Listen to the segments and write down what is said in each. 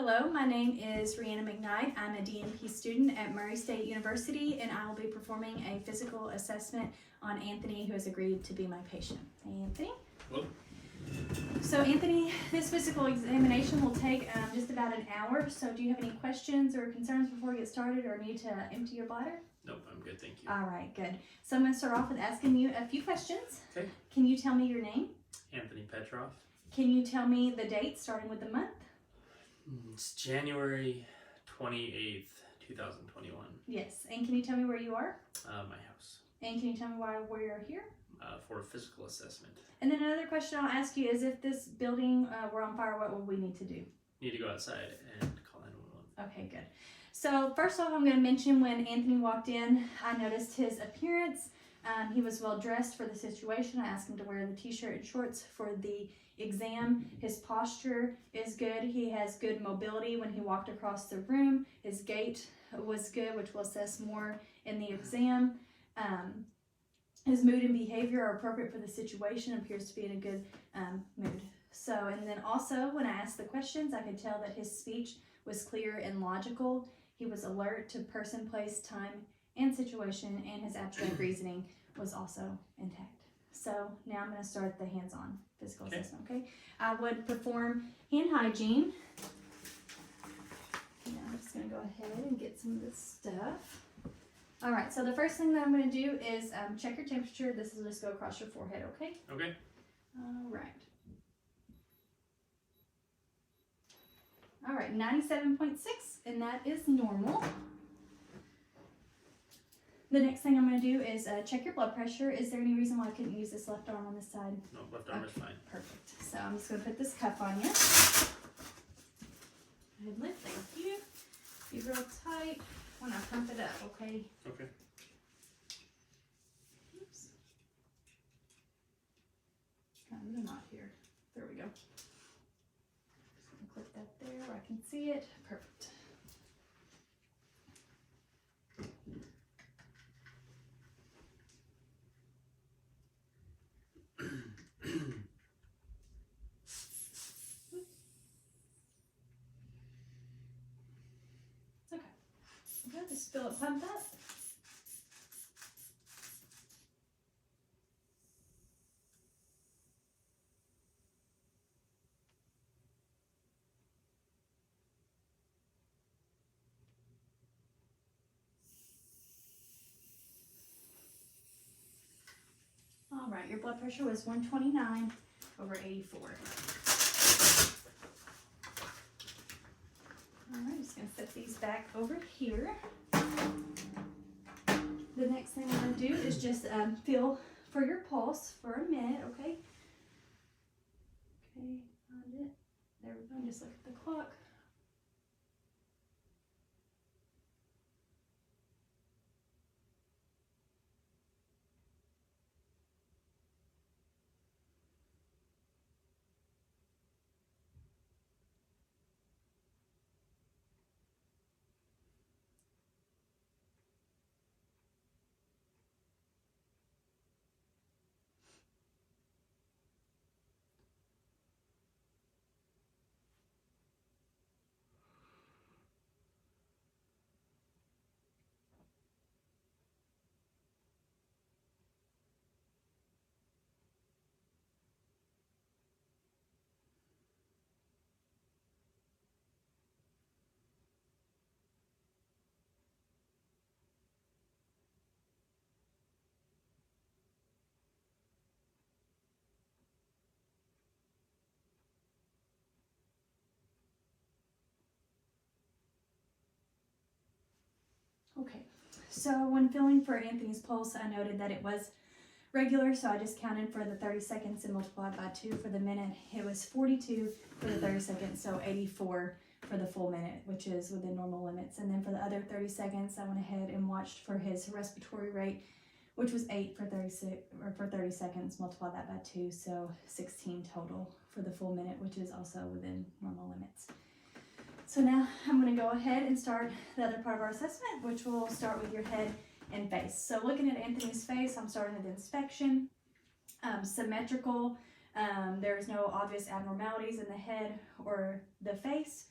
Hello, my name is Rihana McKnight. I'm a DNP student at Murray State University, and I will be performing a physical assessment on Anthony, who has agreed to be my patient. Anthony? Well, So Anthony, this physical examination will take just about an hour. So do you have any questions or concerns before we get started, or need to empty your bladder? nope, I'm good, thank you. All right, good. So I'm going to start off with asking you a few questions. Okay. Can you tell me your name? Anthony Petrov. Can you tell me the date, starting with the month? It's January 28th, 2021. Yes. And can you tell me where you are? My house. And can you tell me why we're here? For a physical assessment. And then another question I'll ask you is, if this building were on fire, what would we need to do? Need to go outside and call 911. Okay, good. So first off, I'm going to mention when Anthony walked in, I noticed his appearance. He was well dressed for the situation. I asked him to wear the t-shirt and shorts for the exam. His posture is good. He has good mobility when he walked across the room. His gait was good, which we'll assess more in the exam. His mood and behavior are appropriate for the situation, appears to be in a good mood. So, and then also when I asked the questions, I could tell that his speech was clear and logical. He was alert to person, place, time, and situation, and his abstract reasoning was also intact. So now I'm going to start the hands-on physical assessment, okay? I would perform hand hygiene. Now I'm just going to go ahead and get some of this stuff. All right, so the first thing that I'm going to do is check your temperature. This will just go across your forehead, okay? Okay. All right. All right, 97.6, and that is normal. The next thing I'm going to do is check your blood pressure. Is there any reason why I couldn't use this left arm on this side? No, left arm is fine. Perfect. So I'm just going to put this cuff on you. Good lift, thank you. Be real tight when I pump it up, okay? Okay. Oops. Kind of a knot here. There we go. Just going to clip that there where I can see it. Perfect. Okay, just feel it pumped up. All right, your blood pressure was 129 over 84. All right, I'm just going to set these back over here. The next thing I'm going to do is just feel for your pulse for a minute, okay? Okay, found it. There we go, just look at the clock. Okay, so when feeling for Anthony's pulse, I noted that it was regular, so I just counted for the 30 seconds and multiplied by 2 for the minute. It was 42 for the 30 seconds, so 84 for the full minute, which is within normal limits. And then for the other 30 seconds, I went ahead and watched for his respiratory rate, which was 8 for 30 seconds, multiplied that by 2, so 16 total for the full minute, which is also within normal limits. So now I'm going to go ahead and start the other part of our assessment, which will start with your head and face. So looking at Anthony's face, I'm starting with inspection. Symmetrical. There's no obvious abnormalities in the head or the face.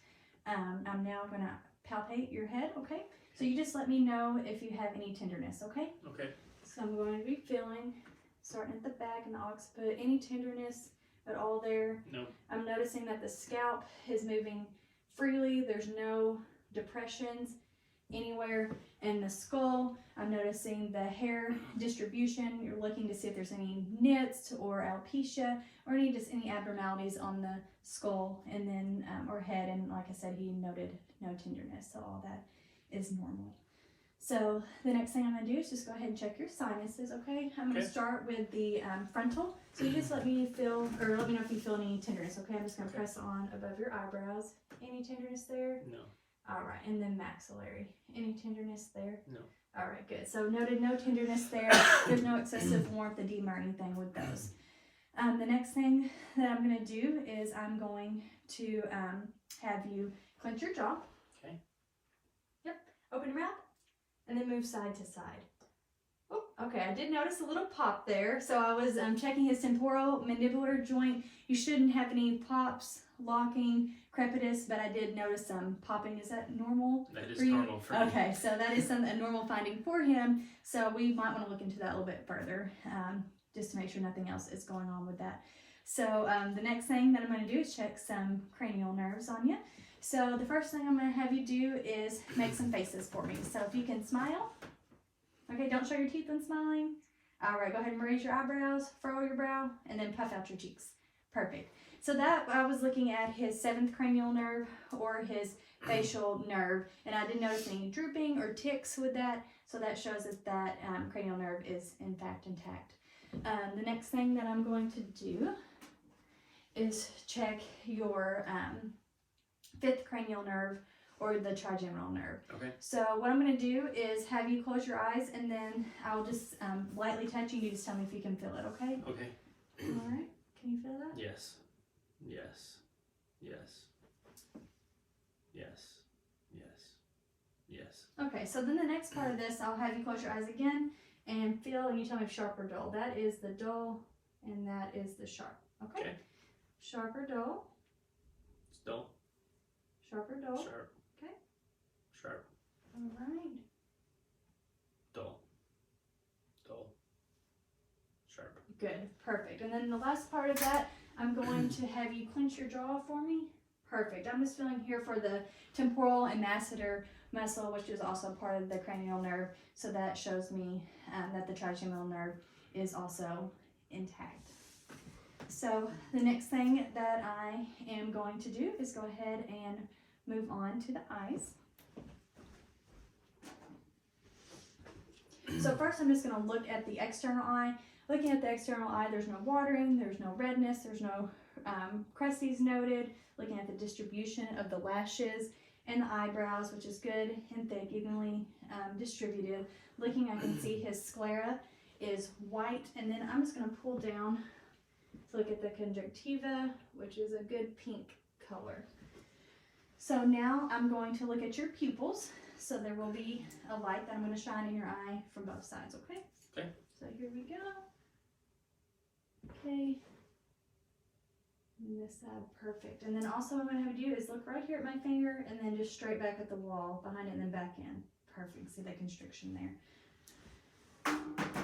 I'm now going to palpate your head, okay? So you just let me know if you have any tenderness, okay? Okay. So I'm going to be feeling, starting at the back and the occiput, any tenderness at all there? No. I'm noticing that the scalp is moving freely. There's no depressions anywhere in the skull. I'm noticing the hair distribution. You're looking to see if there's any nits or alopecia or any abnormalities on the skull and then or head. And like I said, he noted no tenderness, so all that is normal. So the next thing I'm going to do is just go ahead and check your sinuses, okay? I'm going to start with the frontal. So you just let me know if you feel any tenderness, okay? I'm just going to press on above your eyebrows. Any tenderness there? No. All right, and then maxillary. Any tenderness there? No. All right, good. So noted no tenderness there. There's no excessive warmth, edema, or anything with those. The next thing that I'm going to do is I'm going to have you clench your jaw. Okay. Yep. Open your mouth. And then move side to side. Oh, okay, I did notice a little pop there. So I was checking his temporal mandibular joint. You shouldn't have any pops, locking, crepitus, but I did notice some popping. Is that normal? That is normal for me. Okay, so that is a normal finding for him. So we might want to look into that a little bit further, just to make sure nothing else is going on with that. So the next thing that I'm going to do is check some cranial nerves on you. So the first thing I'm going to have you do is make some faces for me. So if you can smile. Okay, don't show your teeth when smiling. All right, go ahead and raise your eyebrows, furrow your brow, and then puff out your cheeks. Perfect. So that I was looking at his 7th cranial nerve or his facial nerve, and I didn't notice any drooping or tics with that. So that shows that cranial nerve is in fact intact. The next thing that I'm going to do is check your 5th cranial nerve or the trigeminal nerve. Okay. So what I'm going to do is have you close your eyes and then I'll just lightly touch you. You just tell me if you can feel it, okay? Okay. All right. Can you feel that? Yes. Yes. Yes. Yes. Yes. Yes. Okay, so then the next part of this, I'll have you close your eyes again and feel, and you tell me if sharp or dull. That is the dull and that is the sharp. Okay? Okay. Sharp or dull? It's dull. Sharp or dull? Sharp. Okay. Sharp. All right. Dull. Dull. Sharp. Good. Perfect. And then the last part of that, I'm going to have you clench your jaw for me. Perfect. I'm just feeling here for the temporal and masseter muscle, which is also part of the cranial nerve. So that shows me that the trigeminal nerve is also intact. So the next thing that I am going to do is go ahead and move on to the eyes. So first I'm just going to look at the external eye. Looking at the external eye, there's no watering, there's no redness, there's no crusties noted. Looking at the distribution of the lashes and the eyebrows, which is good and thick, evenly distributed. Looking, I can see his sclera is white, and then I'm just going to pull down to look at the conjunctiva, which is a good pink color. So now I'm going to look at your pupils. So there will be a light that I'm going to shine in your eye from both sides, okay? Okay. So here we go. Okay. And this side, perfect. And then also what I'm going to have you do is look right here at my finger and then just straight back at the wall behind it and then back in. Perfect. See that constriction there.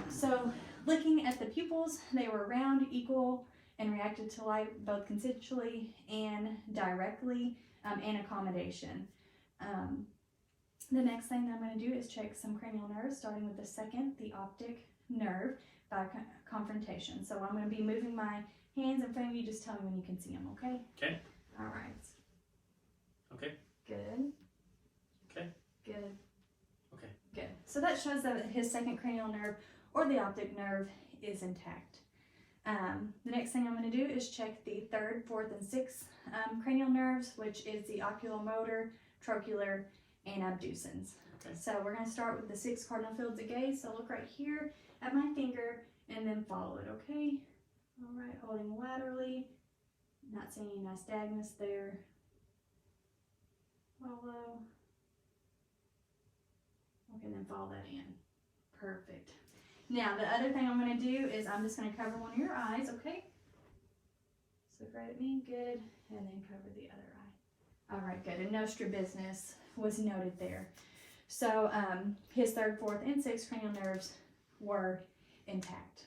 So looking at the pupils, they were round, equal, and reacted to light both consensually and directly, and accommodation. The next thing that I'm going to do is check some cranial nerves, starting with the 2nd, the optic nerve, by confrontation. So I'm going to be moving my hands in front of you. Just tell me when you can see them, okay? Okay. All right. Okay. Good. Okay. Good. Okay. Good. So that shows that his 2nd cranial nerve or the optic nerve is intact. The next thing I'm going to do is check the 3rd, 4th, and 6th cranial nerves, which is the oculomotor, trochlear, and abducens. Okay. So we're going to start with the 6 cardinal fields of gaze. So look right here at my finger and then follow it, okay? All right, holding laterally. Not seeing any nystagmus there. Follow. Okay, then follow that in. Perfect. Now, the other thing I'm going to do is I'm just going to cover one of your eyes, okay? So look right at me, good, and then cover the other eye. All right, good. And no strabismus was noted there. So his third, fourth, and sixth cranial nerves were intact.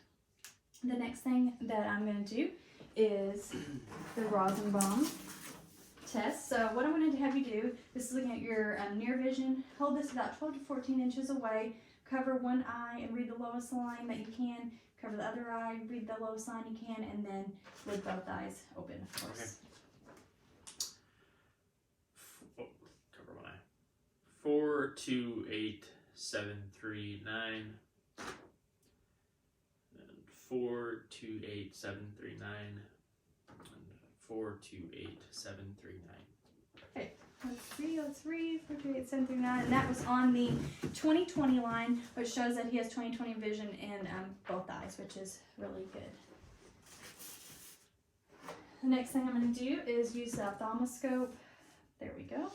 The next thing that I'm going to do is the Rosenbaum test. So what I'm going to have you do, this is looking at your near vision. Hold this about 12 to 14 inches away. Cover one eye and read the lowest line that you can. Cover the other eye, read the lowest line you can, and then with both eyes open, of course. Okay. Cover one eye. 428739. And 428739. And 428739. Okay. Let's read 428739, and that was on the 20/20 line, which shows that he has 20/20 vision in both eyes, which is really good. The next thing I'm going to do is use the ophthalmoscope, there we go,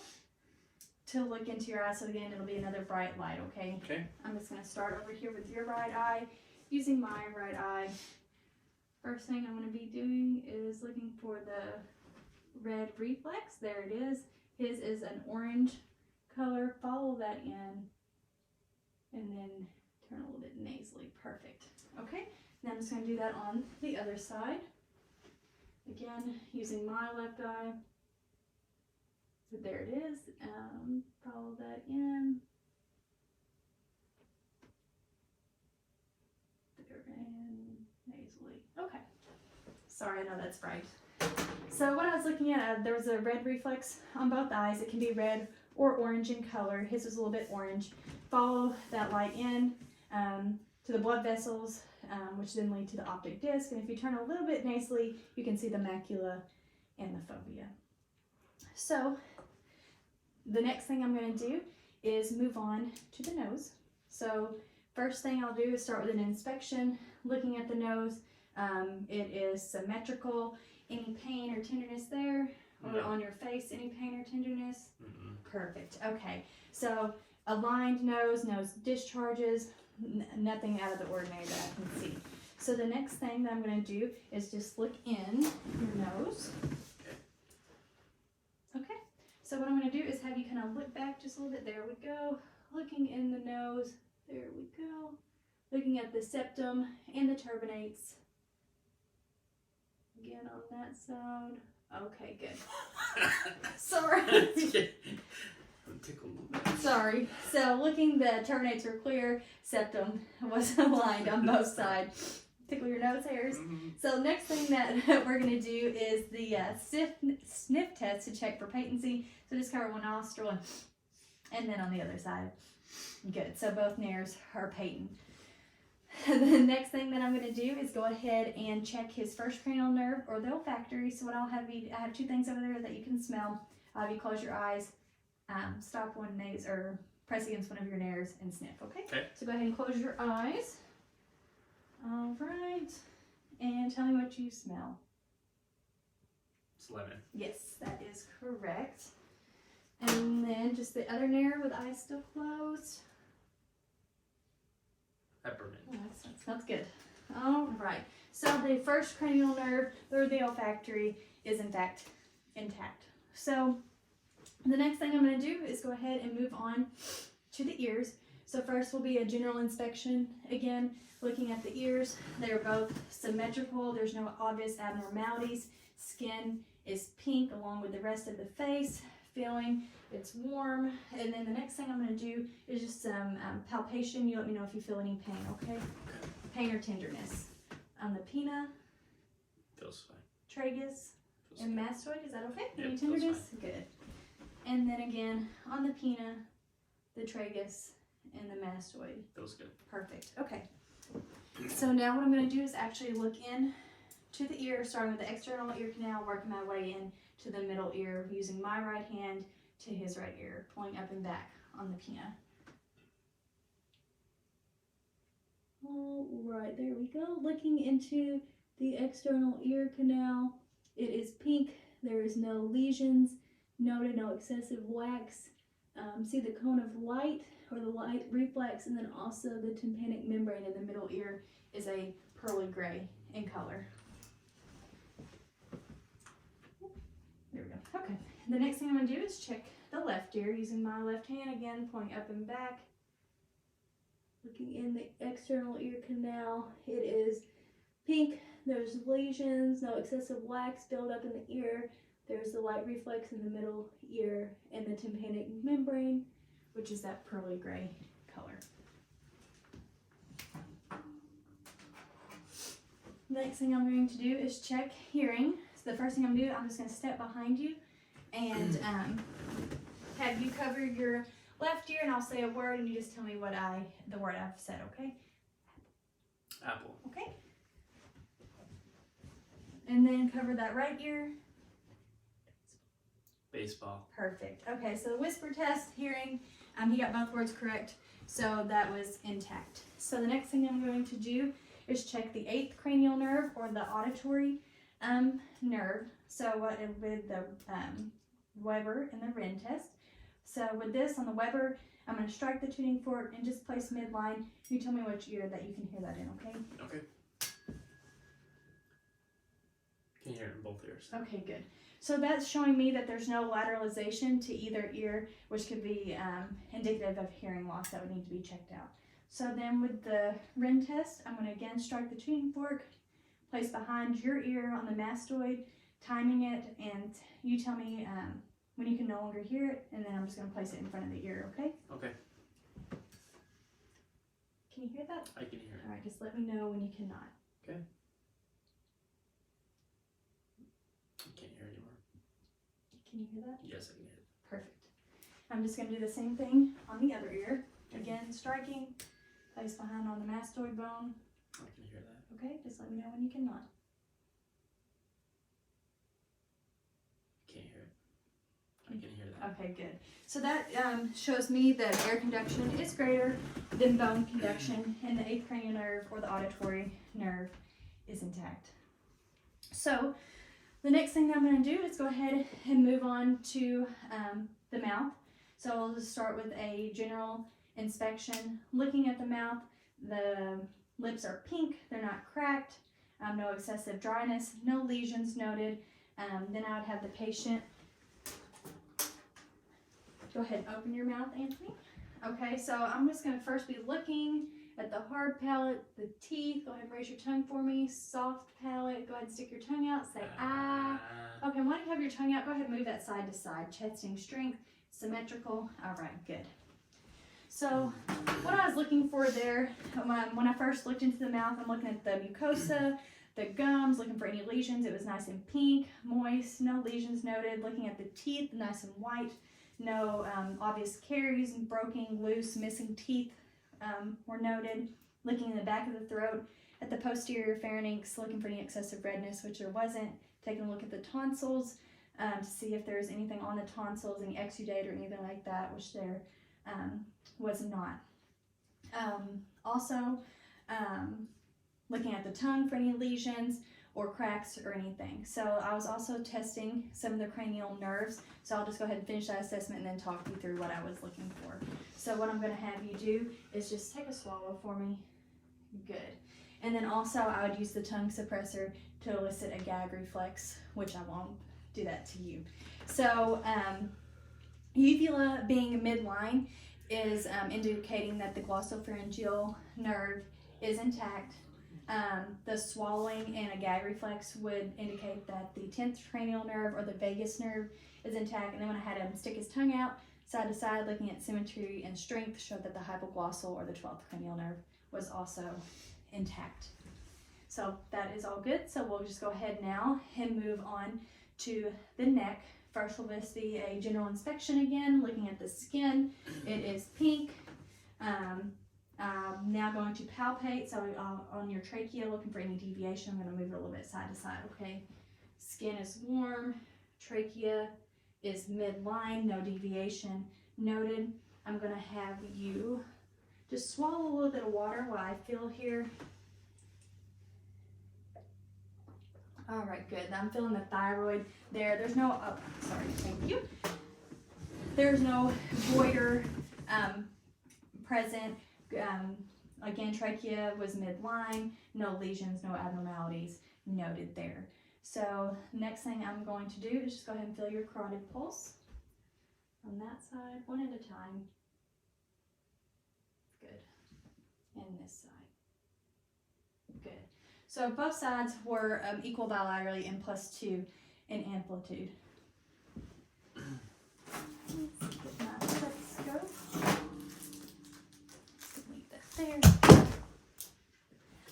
to look into your eye. So again, it'll be another bright light, okay? Okay. I'm just going to start over here with your right eye, using my right eye. First thing I'm going to be doing is looking for the red reflex. There it is. His is an orange color. Follow that in and then turn a little bit nasally. Perfect. Okay, now I'm just going to do that on the other side. Again, using my left eye. So there it is. Follow that in. There and nasally. Okay. Sorry, I know that's bright. So what I was looking at, there was a red reflex on both eyes. It can be red or orange in color. His was a little bit orange. Follow that light in to the blood vessels, which then lead to the optic disc. And if you turn a little bit nasally, you can see the macula and the fovea. So the next thing I'm going to do is move on to the nose. So first thing I'll do is start with an inspection, looking at the nose. It is symmetrical. Any pain or tenderness there? Or No. on your face, any pain or tenderness? Mm-mm. Perfect. Okay. So a lined nose, nose discharges, nothing out of the ordinary that I can see. So the next thing that I'm going to do is just look in your nose. Okay. So what I'm going to do is have you kind of look back just a little bit. There we go. Looking in the nose. There we go. Looking at the septum and the turbinates. Again on that side. Okay, good. Sorry. I'm tickled. Sorry. So looking, the turbinates were clear. Septum was aligned on both sides. Tickle your nose hairs. Mm-hmm. So next thing that we're going to do is the sniff test to check for patency. So just cover one nostril and then on the other side. Good. So both nares are patent. The next thing that I'm going to do is go ahead and check his first cranial nerve or the olfactory. So what I'll have you, I have two things over there that you can smell. I'll have you close your eyes, stop one nose or press against one of your nares and sniff, okay? Okay. So go ahead and close your eyes. All right. And tell me what you smell. It's lemon. Yes, that is correct. And then just the other nair with eyes still closed. Peppermint. Oh, that smells good. All right. So the first cranial nerve or the olfactory is in fact intact. So the next thing I'm going to do is go ahead and move on to the ears. So first will be a general inspection. Again, looking at the ears, they're both symmetrical. There's no obvious abnormalities. Skin is pink along with the rest of the face. Feeling it's warm. And then the next thing I'm going to do is just some palpation. You let me know if you feel any pain, okay? Okay. Pain or tenderness. On the pinna, Feels fine. tragus, Feels and good. mastoid. Is that okay? Yep, Any feels tenderness? Good. And then again, on the pinna, the tragus, and the mastoid. Feels good. Perfect. Okay. So now what I'm going to do is actually look in to the ear, starting with the external ear canal, working my way in to the middle ear, using my right hand to his right ear, pulling up and back on the pinna. All right, there we go. Looking into the external ear canal, it is pink. There is no lesions noted, no excessive wax. See the cone of light or the light reflex, and then also the tympanic membrane in the middle ear is a pearly gray in color. There we go. Okay. the next thing I'm going to do is check the left ear using my left hand again, pointing up and back. Looking in the external ear canal, it is pink. There's lesions, no excessive wax buildup in the ear. There's the light reflex in the middle ear and the tympanic membrane, which is that pearly gray color. Next thing I'm going to do is check hearing. So the first thing I'm going to do, I'm just going to step behind you and have you cover your left ear, and I'll say a word, and you just tell me what the word I've said, okay? Apple. Okay. And then cover that right ear. Baseball. Perfect. Okay, so the whisper test, hearing, he got both words correct, so that was intact. So the next thing I'm going to do is check the 8th cranial nerve, or the auditory nerve. So with the Weber and the Wren test. So with this on the Weber, I'm going to strike the tuning fork and just place midline. You tell me which ear that you can hear that in, okay? Okay. Can you hear it in both ears? Okay, good. So that's showing me that there's no lateralization to either ear, which could be indicative of hearing loss that would need to be checked out. So then with the Wren test, I'm going to again strike the tuning fork, place behind your ear on the mastoid, timing it, and you tell me when you can no longer hear it, and then I'm just going to place it in front of the ear, okay? Okay. Can you hear that? I can hear it. All right, just let me know when you cannot. Okay. I can't hear anymore. Can you hear that? Yes, I can hear it. Perfect. I'm just going to do the same thing on the other ear. Again, striking, place behind on the mastoid bone. I can hear that. Okay, just let me know when you cannot. Can't hear it. I can hear that. Okay, good. So that shows me that air conduction is greater than bone conduction, and the 8th cranial nerve, or the auditory nerve, is intact. So the next thing that I'm going to do is go ahead and move on to the mouth. So I'll just start with a general inspection. Looking at the mouth, the lips are pink, they're not cracked, no excessive dryness, no lesions noted. Then I would have the patient go ahead and open your mouth, Anthony. Okay, so I'm just going to first be looking at the hard palate, the teeth. Go ahead and raise your tongue for me. Soft palate. Go ahead and stick your tongue out. Say ah. Okay, when you have your tongue out, go ahead and move that side to side. Testing strength, symmetrical. All right, good. So what I was looking for there, when I first looked into the mouth, I'm looking at the mucosa, the gums, looking for any lesions. It was nice and pink, moist, no lesions noted. Looking at the teeth, nice and white. No obvious caries, broken, loose, missing teeth were noted. Looking in the back of the throat, at the posterior pharynx, looking for any excessive redness, which there wasn't. Taking a look at the tonsils to see if there's anything on the tonsils, any exudate or anything like that, which there was not. Also, looking at the tongue for any lesions or cracks or anything. So I was also testing some of the cranial nerves. So I'll just go ahead and finish that assessment and then talk you through what I was looking for. So what I'm going to have you do is just take a swallow for me. Good. And then also I would use the tongue suppressor to elicit a gag reflex, which I won't do that to you. So uvula being midline is indicating that the glossopharyngeal nerve is intact. The swallowing and a gag reflex would indicate that the 10th cranial nerve or the vagus nerve is intact. And then when I had him stick his tongue out side to side, looking at symmetry and strength, showed that the hypoglossal or the 12th cranial nerve was also intact. So that is all good. So we'll just go ahead now and move on to the neck. First will just be a general inspection again, looking at the skin. It is pink. Now going to palpate, so on your trachea, looking for any deviation. I'm going to move it a little bit side to side, okay? Skin is warm, trachea is midline, no deviation noted. I'm going to have you just swallow a little bit of water while I feel here. All right, good. I'm feeling the thyroid there. There's no, oh, sorry, thank you. There's no goiter present. Again, trachea was midline, no lesions, no abnormalities noted there. So next thing I'm going to do is just go ahead and feel your carotid pulse on that side, one at a time. Good. And this side. Good. So both sides were equal bilaterally and +2 in amplitude. Let's get my stethoscope. Leave that there.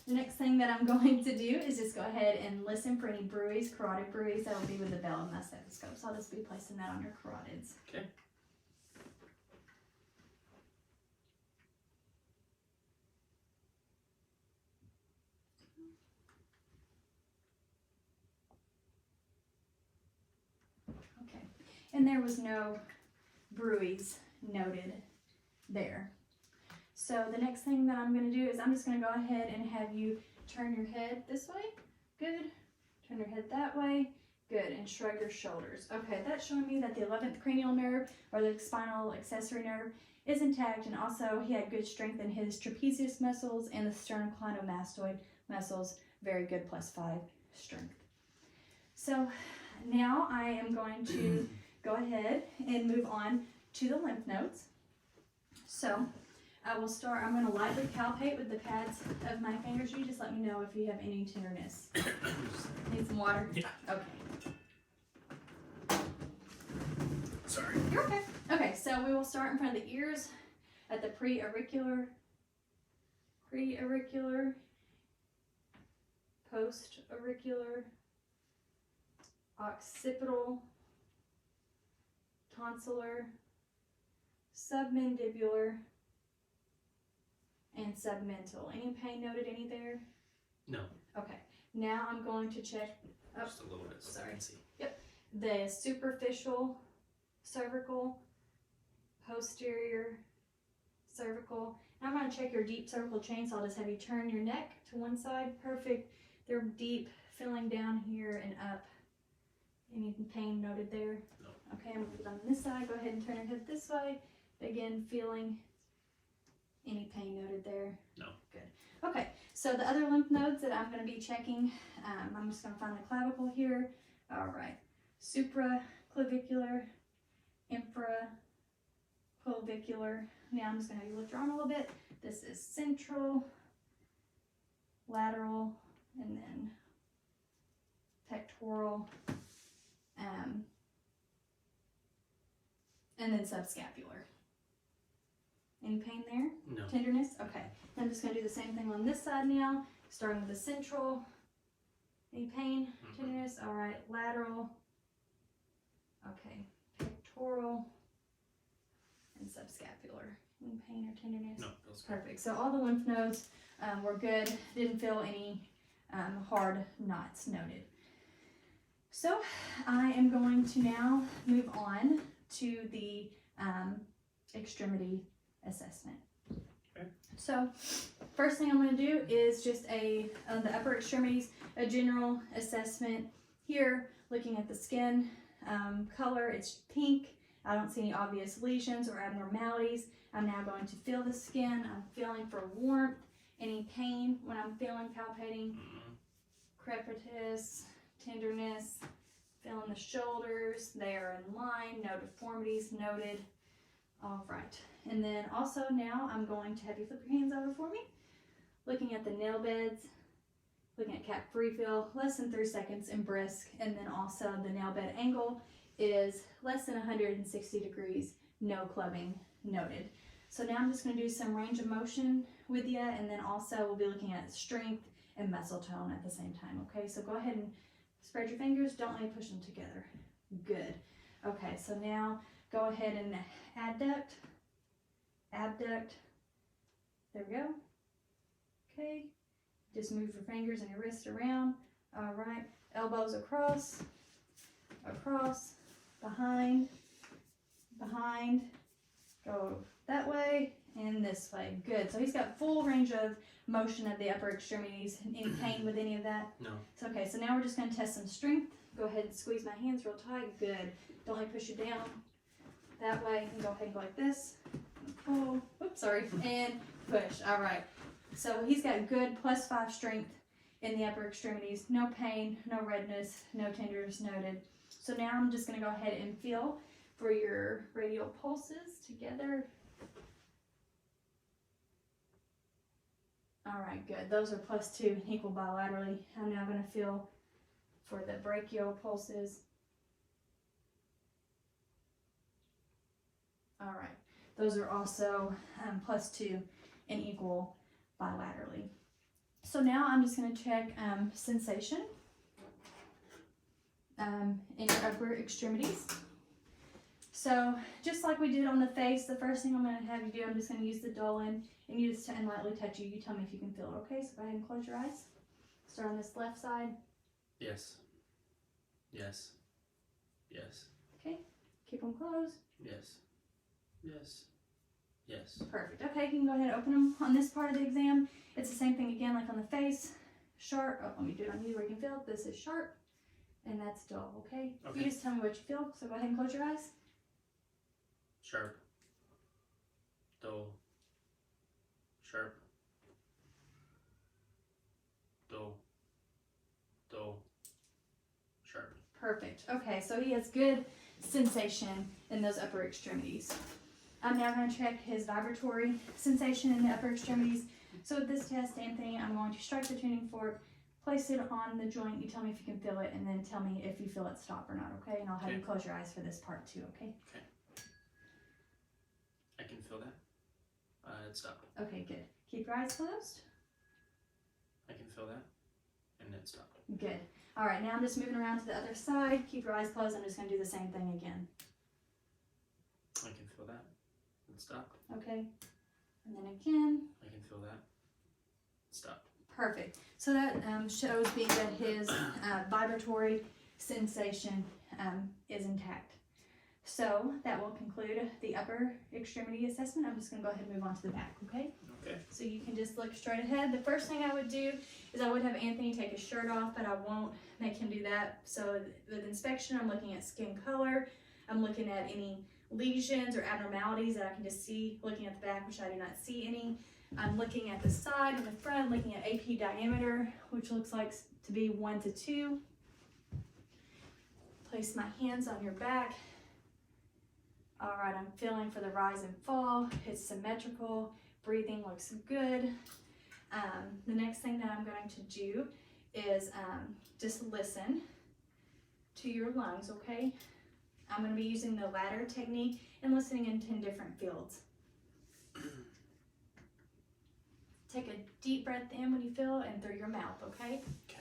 The next thing that I'm going to do is just go ahead and listen for any bruits, carotid bruits. That will be with the bell of my stethoscope. So I'll just be placing that on your carotids. Okay. Okay. And there was no bruits noted there. So the next thing that I'm going to do is I'm just going to go ahead and have you turn your head this way. Good. Turn your head that way. Good. And shrug your shoulders. Okay, that's showing me that the 11th cranial nerve, or the spinal accessory nerve, is intact, and also he had good strength in his trapezius muscles and the sternocleidomastoid muscles. Very good, +5 strength. So now I am going to go ahead and move on to the lymph nodes. So I will start, I'm going to lightly palpate with the pads of my fingers. You just let me know if you have any tenderness. Need some water? Yeah. Okay. Sorry. You're okay. Okay, so we will start in front of the ears at the pre-auricular, post-auricular, occipital, tonsillar, submandibular, and submental. Any pain noted any there? No. Okay. Now I'm going to check Just a little bit. So I can see. the superficial cervical, posterior cervical. Now I'm going to check your deep cervical chain, so I'll just have you turn your neck to one side. Perfect. They're deep, filling down here and up. Any pain noted there? No. Okay, I'm going to put it on this side. Go ahead and turn your head this way. Again, feeling any pain noted there? No. Good. Okay, so the other lymph nodes that I'm going to be checking, I'm just going to find the clavicle here. All right. Supraclavicular, infraclavicular. Now I'm just going to have you lift your arm a little bit. This is central, lateral, and then pectoral, and then subscapular. Any pain there? No. Tenderness? Okay. I'm just going to do the same thing on this side now, starting with the central. Any pain? Tenderness? All right. Lateral. Okay. Pectoral and subscapular. Any pain or tenderness? No. Feels good. Perfect. So all the lymph nodes were good. Didn't feel any hard knots noted. So I am going to now move on to the extremity assessment. Okay. So first thing I'm going to do is just the upper extremities, a general assessment here, looking at the skin color. It's pink. I don't see any obvious lesions or abnormalities. I'm now going to feel the skin. I'm feeling for warmth, any pain when I'm feeling palpating, crepitus, tenderness, feeling the shoulders. They are in line, no deformities noted. All right. And then also now I'm going to have you flip your hands over for me. Looking at the nail beds, looking at cap-free feel, less than 3 seconds and brisk. And then also the nail bed angle is less than 160 degrees, no clubbing noted. So now I'm just going to do some range of motion with you, and then also we'll be looking at strength and muscle tone at the same time. Okay, so go ahead and spread your fingers. Don't let me push them together. Good. Okay, so now go ahead and adduct, abduct. There we go. Okay, just move your fingers and your wrist around. All right, elbows across, across, behind, behind. Go that way and this way. Good. So he's got full range of motion of the upper extremities. Any pain with any of that? No. So, okay, so now we're just going to test some strength. Go ahead and squeeze my hands real tight. Good. Don't let me push you down. That way. And go ahead and go like this. And pull. Oops, sorry. And push. All right. So he's got good +5 strength in the upper extremities. No pain, no redness, no tenderness noted. So now I'm just going to go ahead and feel for your radial pulses together. All right, good. Those are +2 and equal bilaterally. I'm now going to feel for the brachial pulses. All right, those are also +2 and equal bilaterally. So now I'm just going to check sensation in your upper extremities. So just like we did on the face, the first thing I'm going to have you do, I'm just going to use the Dolan and use it to lightly touch you. You tell me if you can feel it, okay? So go ahead and close your eyes. Start on this left side. Yes. Yes. Yes. Okay, keep them closed. Yes. Yes. Yes. Perfect. Okay, you can go ahead and open them on this part of the exam. It's the same thing again, like on the face. Sharp. Oh, let me do it on you where you can feel it. This is sharp, and that's dull. Okay. Okay. You just tell me what you feel. So go ahead and close your eyes. Sharp. Dull. Sharp. Dull. Dull. Sharp. Perfect. Okay, so he has good sensation in those upper extremities. I'm now going to check his vibratory sensation in the upper extremities. So with this test, Anthony, I'm going to strike the tuning fork, place it on the joint. You tell me if you can feel it, and then tell me if you feel it stop or not, okay? And I'll have you close your eyes for this part too, okay? Okay. I can feel that. It stopped. Okay, good. Keep your eyes closed. I can feel that. And it stopped. Good. All right, now I'm just moving around to the other side. Keep your eyes closed. I'm just going to do the same thing again. I can feel that. It stopped. Okay. And then again. I can feel that. It stopped. Perfect. So that shows me that his vibratory sensation is intact. So that will conclude the upper extremity assessment. I'm just going to go ahead and move on to the back, okay? Okay. So you can just look straight ahead. The first thing I would do is I would have Anthony take his shirt off, but I won't make him do that. So with inspection, I'm looking at skin color. I'm looking at any lesions or abnormalities that I can just see looking at the back, which I do not see any. I'm looking at the side and the front, looking at AP diameter, which looks like to be 1 to 2. Place my hands on your back. All right, I'm feeling for the rise and fall. It's symmetrical. Breathing looks good. The next thing that I'm going to do is just listen to your lungs, okay? I'm going to be using the ladder technique and listening in 10 different fields. Take a deep breath in when you feel it and through your mouth, okay? Okay.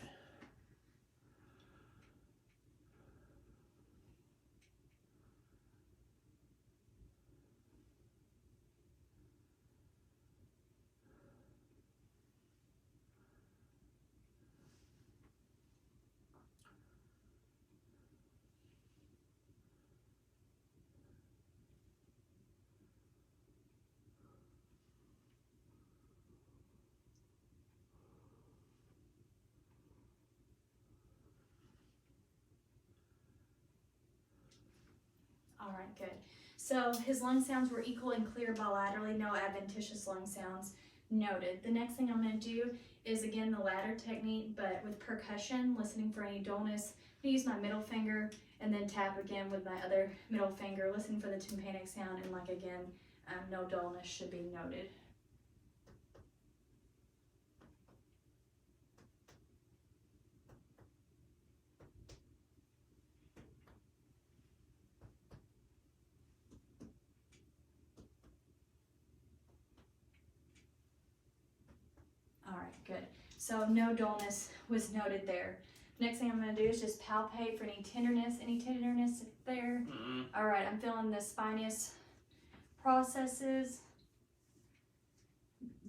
All right, good. So his lung sounds were equal and clear bilaterally, no adventitious lung sounds noted. The next thing I'm going to do is again the ladder technique, but with percussion, listening for any dullness. I'm going to use my middle finger and then tap again with my other middle finger, listen for the tympanic sound, and like again, no dullness should be noted. All right, good. So no dullness was noted there. Next thing I'm going to do is just palpate for any tenderness there. All right, I'm feeling the spinous processes,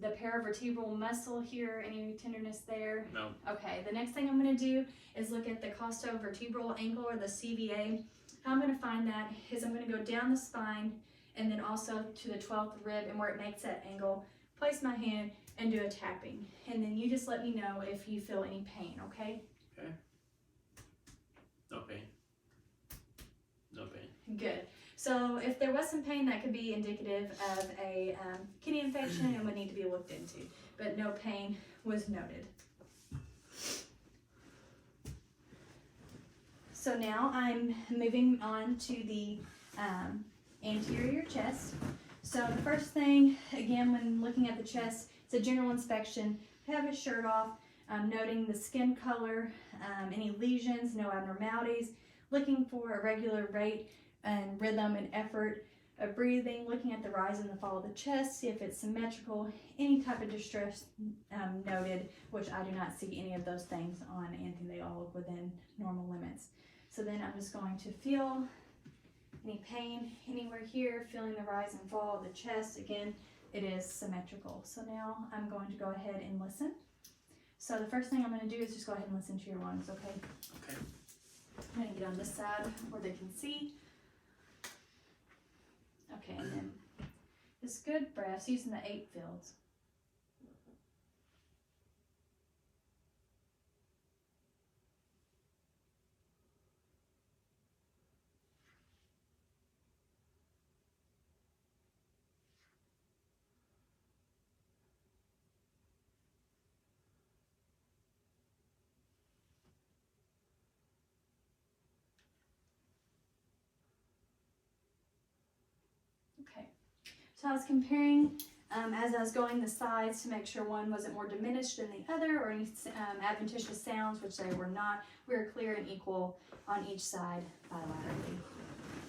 the paravertebral muscle here, any tenderness there? No. Okay, the next thing I'm going to do is look at the costovertebral angle, or the CVA. How I'm going to find that is I'm going to go down the spine and then also to the 12th rib, and where it makes that angle, place my hand and do a tapping. And then you just let me know if you feel any pain, okay? Okay. No pain. No pain. Good. So if there was some pain, that could be indicative of a kidney infection and would need to be looked into. But no pain was noted. So now I'm moving on to the anterior chest. So the first thing, again, when looking at the chest, it's a general inspection. Have his shirt off, noting the skin color, any lesions, no abnormalities, looking for a regular rate and rhythm and effort of breathing, looking at the rise and the fall of the chest, see if it's symmetrical, any type of distress noted, which I do not see any of those things on Anthony. They all look within normal limits. So then I'm just going to feel any pain anywhere here, feeling the rise and fall of the chest. Again, it is symmetrical. So now I'm going to go ahead and listen. So the first thing I'm going to do is just go ahead and listen to your lungs, okay? Okay. I'm going to get on this side where they can see. Okay, and then this good breaths using the 8 fields. Okay, so I was comparing as I was going the sides to make sure one wasn't more diminished than the other or any adventitious sounds, which they were not. We were clear and equal on each side bilaterally.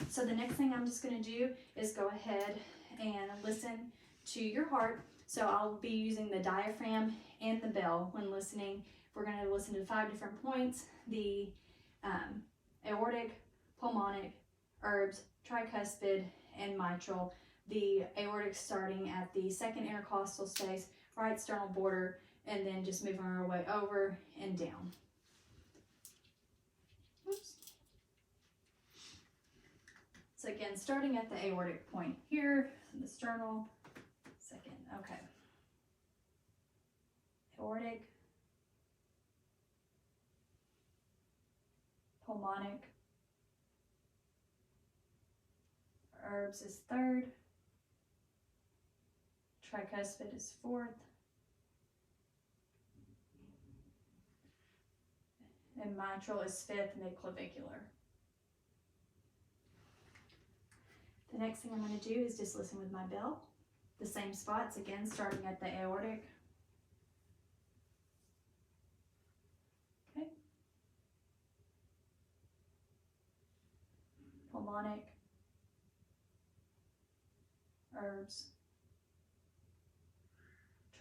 So the next thing I'm just going to do is go ahead and listen to your heart. So I'll be using the diaphragm and the bell when listening. We're going to listen to 5 different points: the aortic, pulmonic, herbs, tricuspid, and mitral. The aortic starting at the second intercostal space, right sternal border, and then just moving our way over and down. Oops. So again, starting at the aortic point here, the sternal, second, okay. Aortic, pulmonic, herbs is 3rd, tricuspid is 4th, and mitral is 5th, midclavicular. The next thing I'm going to do is just listen with my bell. The same spots, again, starting at the aortic. Okay. Pulmonic, herbs,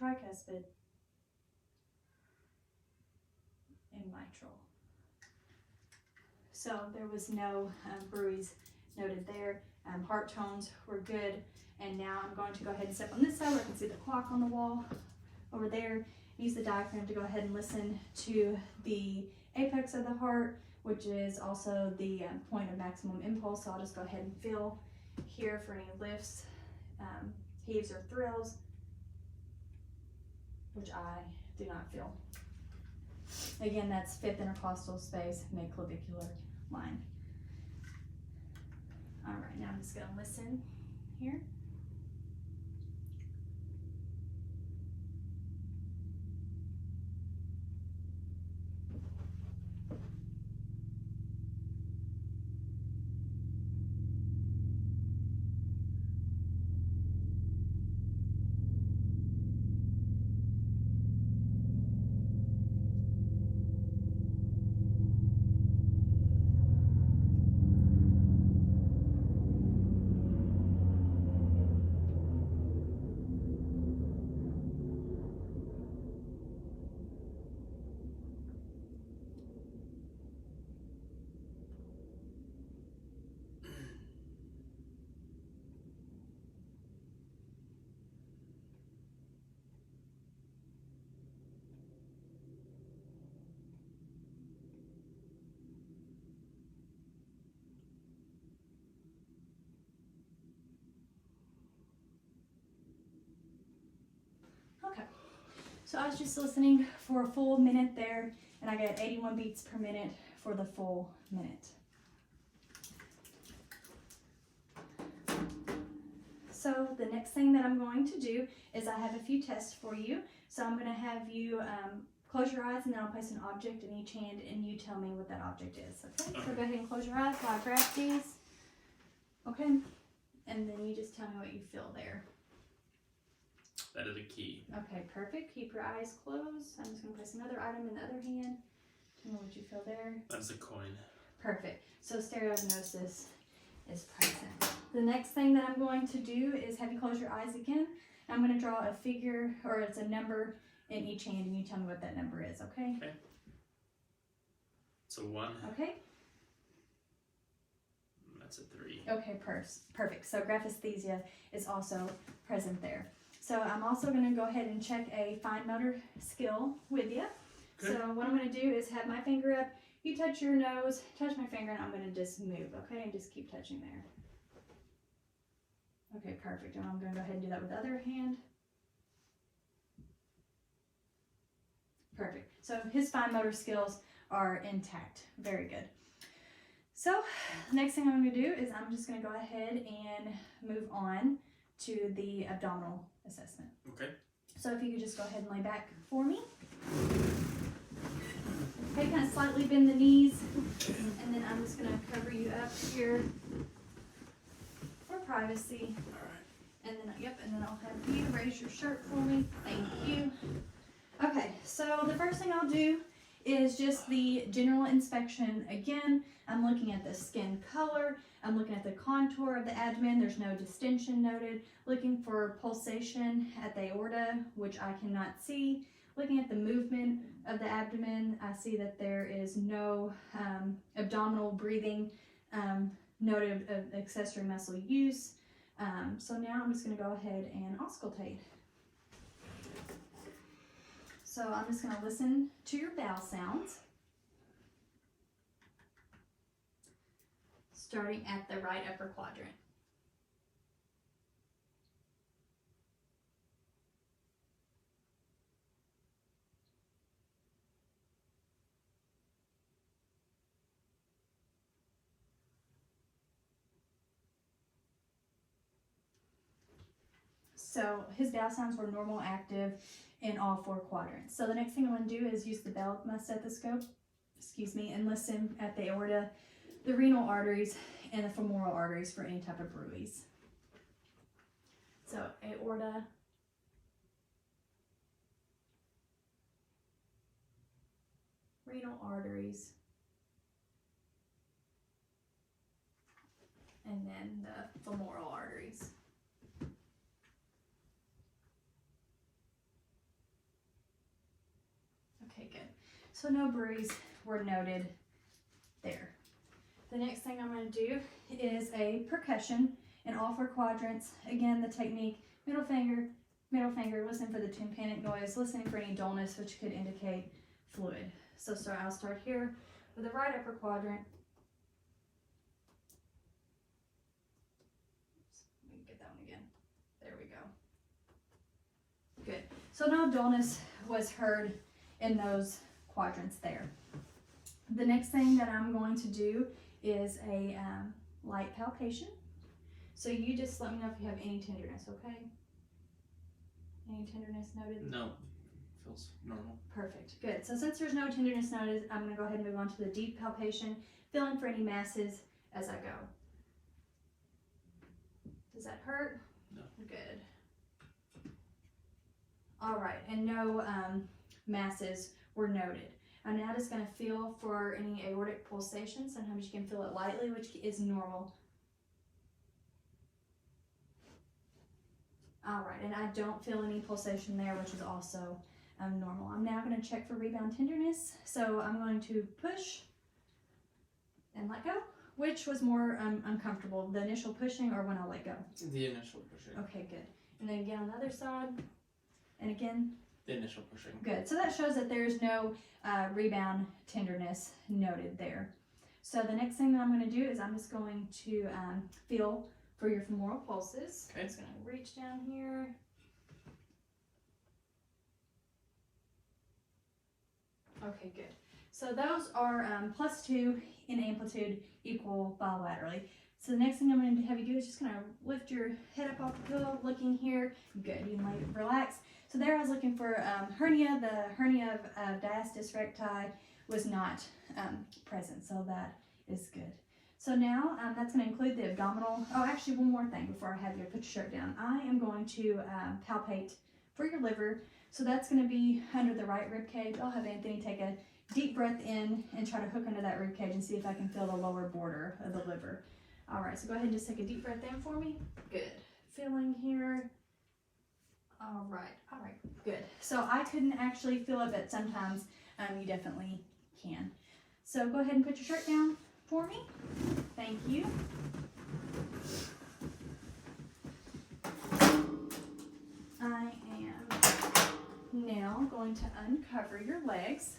tricuspid, and mitral. So there was no bruise noted there. Heart tones were good. And now I'm going to go ahead and step on this side where I can see the clock on the wall over there. Use the diaphragm to go ahead and listen to the apex of the heart, which is also the point of maximum impulse. So I'll just go ahead and feel here for any lifts, heaves, or thrills, which I do not feel. Again, that's 5th intercostal space, midclavicular line. All right, now I'm just going to listen here. Okay, so I was just listening for a full minute there, and I got 81 beats per minute for the full minute. So the next thing that I'm going to do is I have a few tests for you. So I'm going to have you Close your eyes and then I'll place an object in each hand and you tell me what that object is, okay? Okay. So go ahead and close your eyes while I grab these. Okay, and then you just tell me what you feel there. That is a key. Okay, perfect. Keep your eyes closed. I'm just going to place another item in the other hand. Tell me what you feel there. That is a coin. Perfect. So stereognosis is present. The next thing that I'm going to do is have you close your eyes again. I'm going to draw a figure, or it's a number in each hand, and you tell me what that number is, okay? Okay. So 1. Okay? That's a 3. Okay, perfect. So graphesthesia is also present there. So I'm also going to go ahead and check a fine motor skill with you. Okay. So what I'm going to do is have my finger up, you touch your nose, touch my finger, and I'm going to just move, okay? And just keep touching there. Okay, perfect. And I'm going to go ahead and do that with the other hand. Perfect. So his fine motor skills are intact. Very good. So the next thing I'm going to do is I'm just going to go ahead and move on to the abdominal assessment. Okay. So if you could just go ahead and lay back for me. Okay, kind of slightly bend the knees, and then I'm just going to cover you up here for privacy. All right. And then, and then I'll have you raise your shirt for me. Thank you. Okay, so the first thing I'll do is just the general inspection. Again, I'm looking at the skin color. I'm looking at the contour of the abdomen. There's no distension noted. Looking for pulsation at the aorta, which I cannot see. Looking at the movement of the abdomen, I see that there is no abdominal breathing noted of accessory muscle use. So now I'm just going to go ahead and auscultate. So I'm just going to listen to your bowel sounds. Starting at the right upper quadrant. So his bowel sounds were normal, active in all 4 quadrants. So the next thing I want to do is use the bell stethoscope, and listen at the aorta, the renal arteries, and the femoral arteries for any type of bruise. So aorta, renal arteries, and then the femoral arteries. Okay, good. So no bruise were noted there. The next thing I'm going to do is a percussion in all 4 quadrants. Again, the technique, middle finger, listen for the tympanic noise, listening for any dullness which could indicate fluid. So I'll start here with the right upper quadrant. Let me get that one again. There we go. Good. So no dullness was heard in those quadrants there. The next thing that I'm going to do is a light palpation. So you just let me know if you have any tenderness, okay? Any tenderness noted? No. Feels normal. Perfect. Good. So since there's no tenderness noted, I'm going to go ahead and move on to the deep palpation, feeling for any masses as I go. Does that hurt? No. Good. All right. And no masses were noted. I'm now just going to feel for any aortic pulsation. Sometimes you can feel it lightly, which is normal. All right, and I don't feel any pulsation there, which is also normal. I'm now going to check for rebound tenderness. So I'm going to push and let go. Which was more uncomfortable, the initial pushing or when I let go? The initial pushing. Okay, good. And then again on the other side, and again. The initial pushing. Good. So that shows that there's no rebound tenderness noted there. So the next thing that I'm going to do is I'm just going to feel for your femoral pulses. Okay. I'm just going to reach down here. Okay, good. So those are +2 in amplitude, equal bilaterally. So the next thing I'm going to have you do is just kind of lift your head up off the pillow, looking here. Good, you can relax. So there I was looking for hernia. The hernia of diastasis recti was not present, so that is good. So now that's going to include the abdominal. Oh, actually one more thing before I have you put your shirt down. I am going to palpate for your liver. So that's going to be under the right rib cage. I'll have Anthony take a deep breath in and try to hook under that rib cage and see if I can feel the lower border of the liver. All right, so go ahead and just take a deep breath in for me. Good. Feeling here. All right, good. So I couldn't actually feel it, but sometimes you definitely can. So go ahead and put your shirt down for me. Thank you. I am now going to uncover your legs.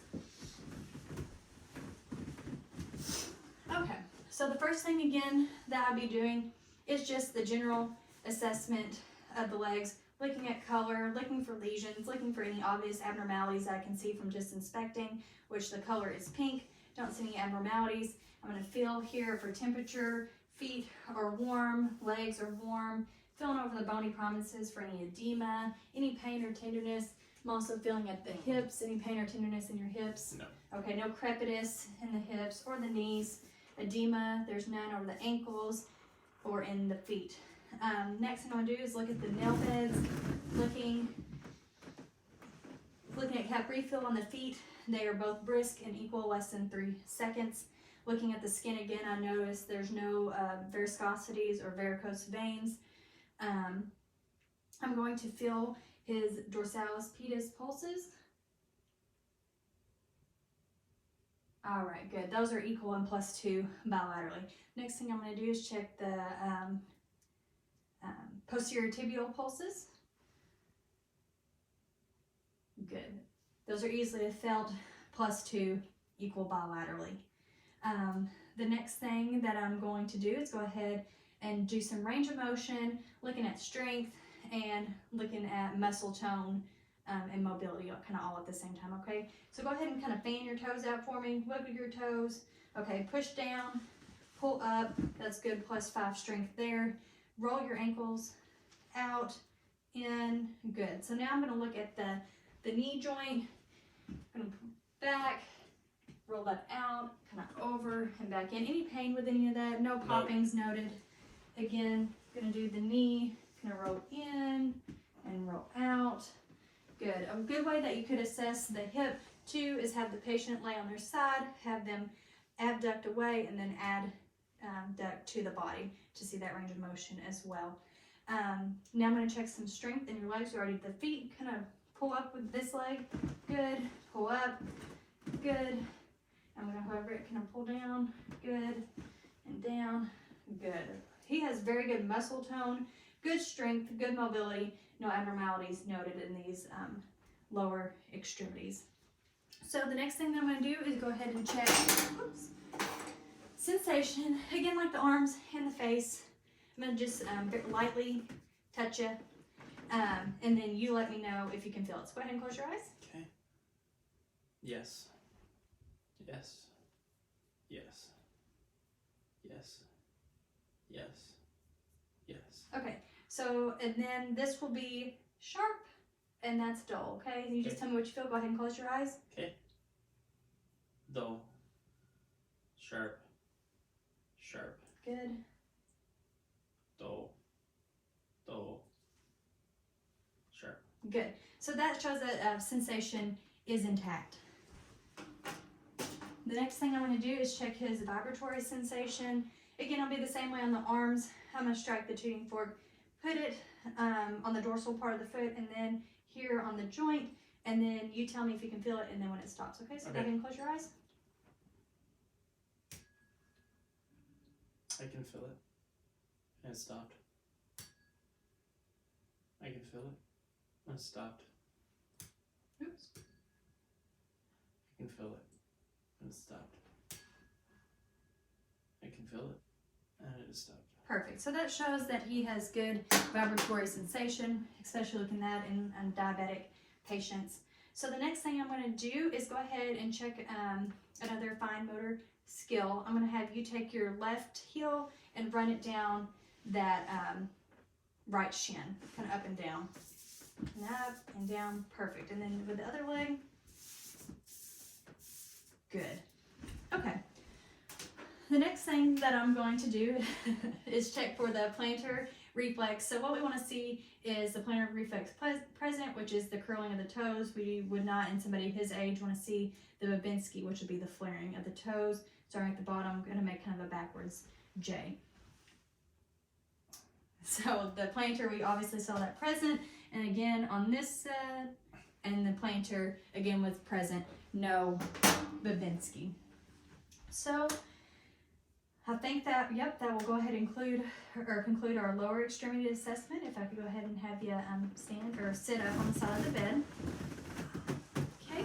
Okay, so the first thing again that I'll be doing is just the general assessment of the legs, looking at color, looking for lesions, looking for any obvious abnormalities I can see from just inspecting, which the color is pink. Don't see any abnormalities. I'm going to feel here for temperature. Feet are warm, legs are warm. Feeling over the bony prominences for any edema, any pain or tenderness. I'm also feeling at the hips, any pain or tenderness in your hips. No. Okay, no crepitus in the hips or the knees. Edema, there's none over the ankles or in the feet. Next thing I'm going to do is look at the nail beds, looking at cap refill on the feet. They are both brisk and equal, less than 3 seconds. Looking at the skin again, I notice there's no varicosities or varicose veins. I'm going to feel his dorsalis pedis pulses. All right, good. Those are equal and +2 bilaterally. Next thing I'm going to do is check the posterior tibial pulses. Good. Those are easily felt, +2, equal bilaterally. The next thing that I'm going to do is go ahead and do some range of motion, looking at strength and looking at muscle tone and mobility, kind of all at the same time, okay? So go ahead and kind of fan your toes out for me, wiggle your toes. Okay, push down, pull up, that's good, +5 strength there. Roll your ankles out, in, good. So now I'm gonna look at the knee joint. I'm gonna pull back, roll that out, kind of over and back in. Any pain with any of that? No poppings noted. Again, gonna do the knee, gonna roll in and roll out. Good. A good way that you could assess the hip too is have the patient lay on their side, have them abduct away, and then adduct to the body to see that range of motion as well. Now I'm going to check some strength in your legs. We already did the feet. Kind of pull up with this leg. Good. Pull up. Good. I'm going to hover it. Kind of pull down. Good. And down. Good. He has very good muscle tone, good strength, good mobility. No abnormalities noted in these lower extremities. So the next thing that I'm going to do is go ahead and check sensation. Again, like the arms and the face. I'm going to just lightly touch you, and then you let me know if you can feel it. So go ahead and close your eyes. Okay. Yes. Yes. Yes. Yes. Yes. Yes. Okay. So, and then this will be sharp, and that's dull, okay? You just tell me what you feel. Go ahead and close your eyes. Okay. Dull. Sharp. Sharp. Good. Dull. Dull. Sharp. Good. So that shows that sensation is intact. The next thing I'm going to do is check his vibratory sensation. Again, I'll be the same way on the arms. I'm going to strike the tuning fork, put it on the dorsal part of the foot, and then here on the joint, and then you tell me if you can feel it, and then when it stops. Okay, so go ahead and close your eyes. I can feel it. And it stopped. I can feel it. And it stopped. Oops. I can feel it. And it stopped. I can feel it. And it stopped. Perfect. So that shows that he has good vibratory sensation, especially looking at in diabetic patients. So the next thing I'm going to do is go ahead and check another fine motor skill, I'm going to have you take your left heel and run it down that right shin, kind of up and down. And up and down, perfect. And then with the other leg, good. Okay. The next thing that I'm going to do is check for the plantar reflex. So what we want to see is the plantar reflex present, which is the curling of the toes. We would not, in somebody his age, want to see the Babinski, which would be the flaring of the toes. Starting at the bottom, I'm going to make kind of a backwards J. So the plantar, we obviously saw that present. And again, on this side, and the plantar, again, was present, no Babinski. So I think that, yep, that will go ahead and conclude our lower extremity assessment. If I could go ahead and have you stand or sit up on the side of the bed. Okay.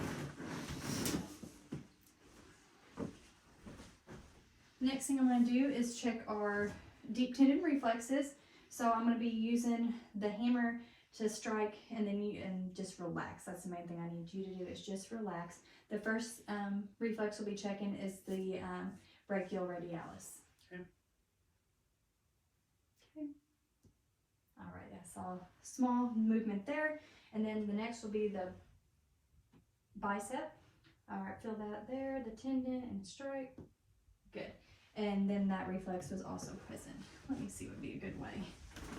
Next thing I'm going to do is check our deep tendon reflexes. So I'm going to be using the hammer to strike, and then just relax. That's the main thing I need you to do, is just relax. The first reflex we'll be checking is the brachioradialis. Okay. Okay. All right, I saw a small movement there. And then the next will be the bicep. All right, feel that there, the tendon and strike. Good. And then that reflex was also present. Let me see what would be a good way.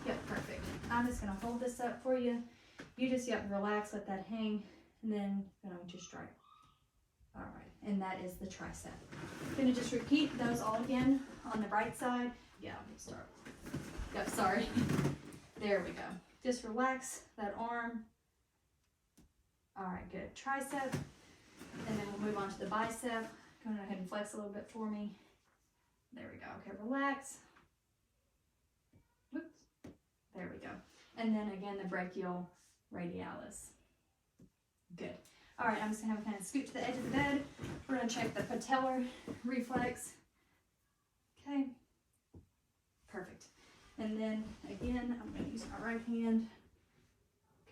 Yep, perfect. I'm just going to hold this up for you. You just, relax, let that hang, and then going to strike. All right, and that is the tricep. Going to just repeat those all again on the right side. Yeah, we'll start. Yep, sorry. There we go. Just relax that arm. All right, good. Tricep, and then we'll move on to the bicep. Go ahead and flex a little bit for me. There we go. Okay, relax. Whoops. There we go. And then again, the brachioradialis. Good. All right, I'm just going to have a kind of scoot to the edge of the bed. We're going to check the patellar reflex. Okay. Perfect. And then again, I'm going to use my right hand.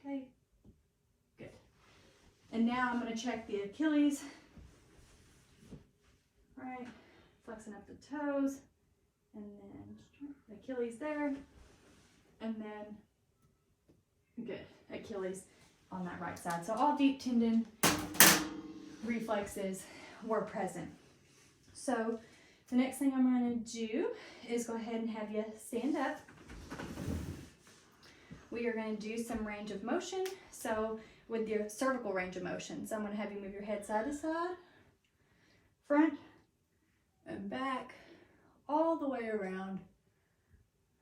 Okay. Good. And now I'm going to check the Achilles. All right. Flexing up the toes. And then the Achilles there. And then, good, Achilles on that right side. So all deep tendon reflexes were present. So the next thing I'm going to do is go ahead and have you stand up. We are going to do some range of motion. So with your cervical range of motion. So I'm going to have you move your head side to side, front and back, all the way around,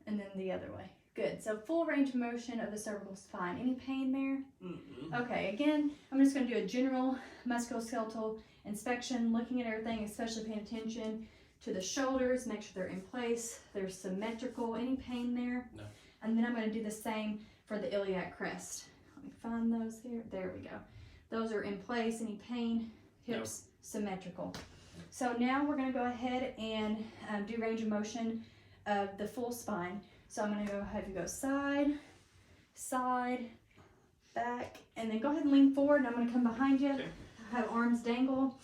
and then the other way. Good. So full range of motion of the cervical spine. Any pain there? Mm-hmm. Okay. Again, I'm just going to do a general musculoskeletal inspection, looking at everything, especially paying attention to the shoulders. Make sure they're in place. They're symmetrical. Any pain there? No. And then I'm going to do the same for the iliac crest. Let me find those here. There we go. Those are in place. Any pain? Hips symmetrical. So now we're going to go ahead and do range of motion of the full spine. So I'm going to have you go side, side, back, and then go ahead and lean forward. And I'm going to come behind you. Okay. Have arms dangle.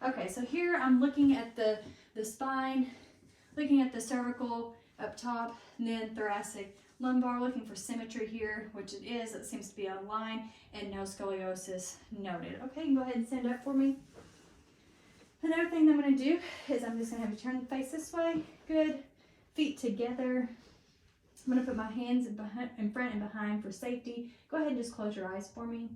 Okay, so here I'm looking at the spine, looking at the cervical up top, and then thoracic, lumbar, looking for symmetry here, which it is. It seems to be on line, and no scoliosis noted. Okay, you can go ahead and stand up for me. Another thing that I'm going to do is I'm just going to have you turn the face this way. Good. Feet together. I'm going to put my hands in front and behind for safety. Go ahead and just close your eyes for me.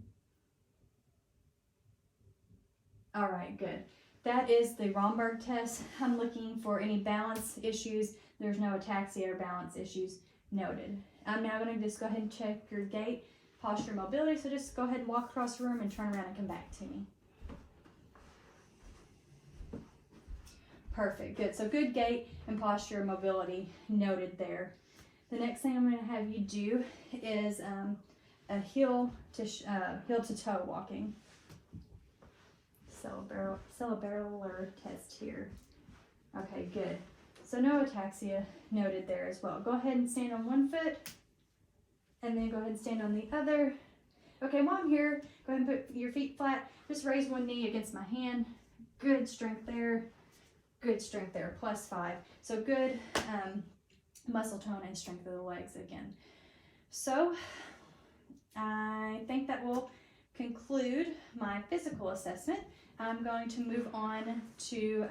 All right, good. That is the Romberg test. I'm looking for any balance issues. There's no ataxia or balance issues noted. I'm now going to just go ahead and check your gait, posture, mobility. So just go ahead and walk across the room and turn around and come back to me. Perfect, good. So good gait and posture, mobility noted there. The next thing I'm going to have you do is a heel to toe walking. Cerebellar test here. Okay, good. So no ataxia noted there as well. Go ahead and stand on one foot, and then go ahead and stand on the other. Okay, while I'm here, go ahead and put your feet flat. Just raise one knee against my hand. Good strength there. good strength there, +5. So good muscle tone and strength of the legs again. So I think that will conclude my physical assessment. I'm going to move on to,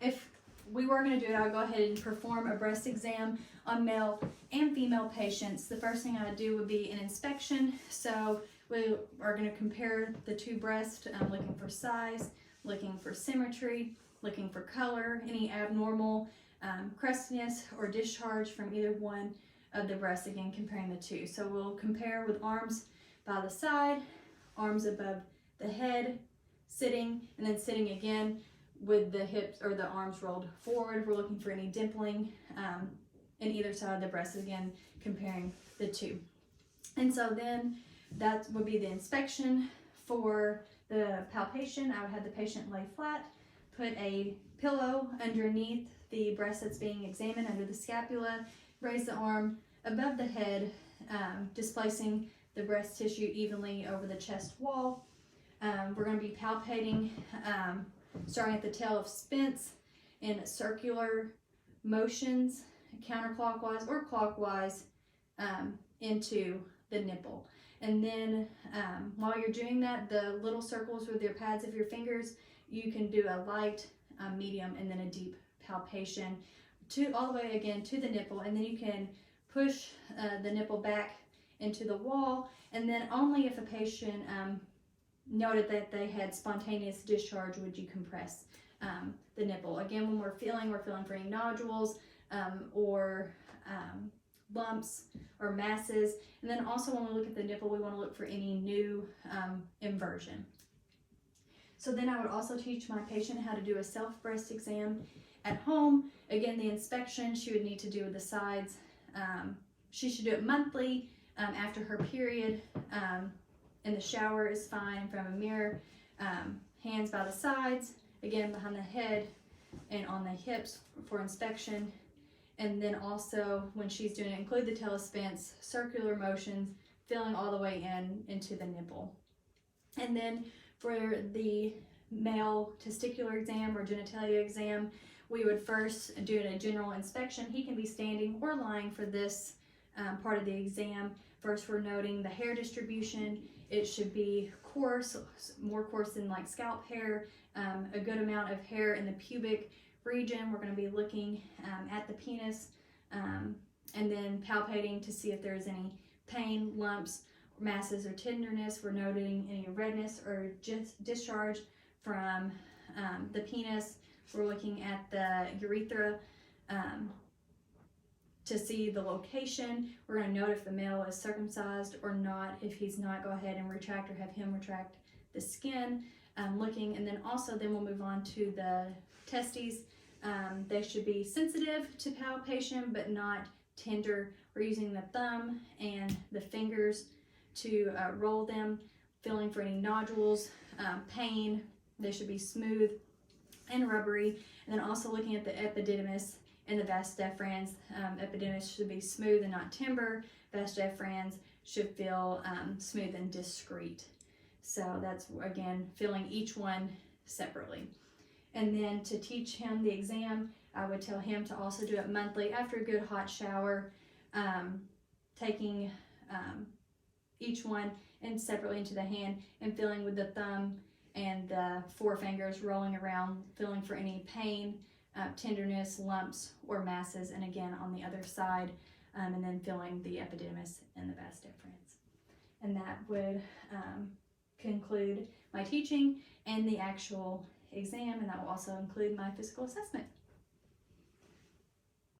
if we were going to do it, I'll go ahead and perform a breast exam on male and female patients. The first thing I would do would be an inspection. So we are going to compare the two breasts, looking for size, looking for symmetry, looking for color, any abnormal crustiness or discharge from either one of the breasts, again comparing the two. So we'll compare with arms by the side, arms above the head, sitting, and then sitting again with the hips or the arms rolled forward. We're looking for any dimpling in either side of the breast, again comparing the two. And so then that would be the inspection. For the palpation, I would have the patient lay flat, put a pillow underneath the breast that's being examined under the scapula, raise the arm above the head, displacing the breast tissue evenly over the chest wall. We're going to be palpating, starting at the tail of Spence in circular motions, counterclockwise or clockwise, into the nipple. And then while you're doing that, the little circles with your pads of your fingers, you can do a light, medium, and then a deep palpation all the way again to the nipple. And then you can push the nipple back into the wall, and then only if a patient noted that they had spontaneous discharge would you compress the nipple. Again, when we're feeling for any nodules or lumps or masses. And then also when we look at the nipple, we want to look for any new inversion. So then I would also teach my patient how to do a self breast exam at home. Again, the inspection she would need to do with the sides. She should do it monthly after her period. In the shower is fine, in front of a mirror. Hands by the sides, again behind the head and on the hips for inspection. And then also when she's doing it, include the tail of Spence, circular motions, filling all the way into the nipple. And then for the male testicular exam or genitalia exam, we would first do a general inspection. He can be standing or lying for this part of the exam. First, we're noting the hair distribution. It should be coarse, more coarse than like scalp hair, a good amount of hair in the pubic region. We're going to be looking at the penis and then palpating to see if there's any pain, lumps, masses, or tenderness. We're noting any redness or just discharge from the penis. We're looking at the urethra to see the location. We're going to note if the male is circumcised or not. If he's not, go ahead and retract or have him retract the skin. Looking, and then we'll move on to the testes. They should be sensitive to palpation but not tender. We're using the thumb and the fingers to roll them, feeling for any nodules, pain. They should be smooth and rubbery. And then also looking at the epididymis and the vas deferens. Epididymis should be smooth and not timber. Vas deferens should feel smooth and discreet. So that's, again, feeling each one separately. And then to teach him the exam, I would tell him to also do it monthly after a good hot shower, taking each one and separately into the hand and feeling with the thumb and the forefingers, rolling around, feeling for any pain, tenderness, lumps, or masses, and again on the other side, and then feeling the epididymis and the vas deferens. And that would conclude my teaching and the actual exam, and that will also include my physical assessment.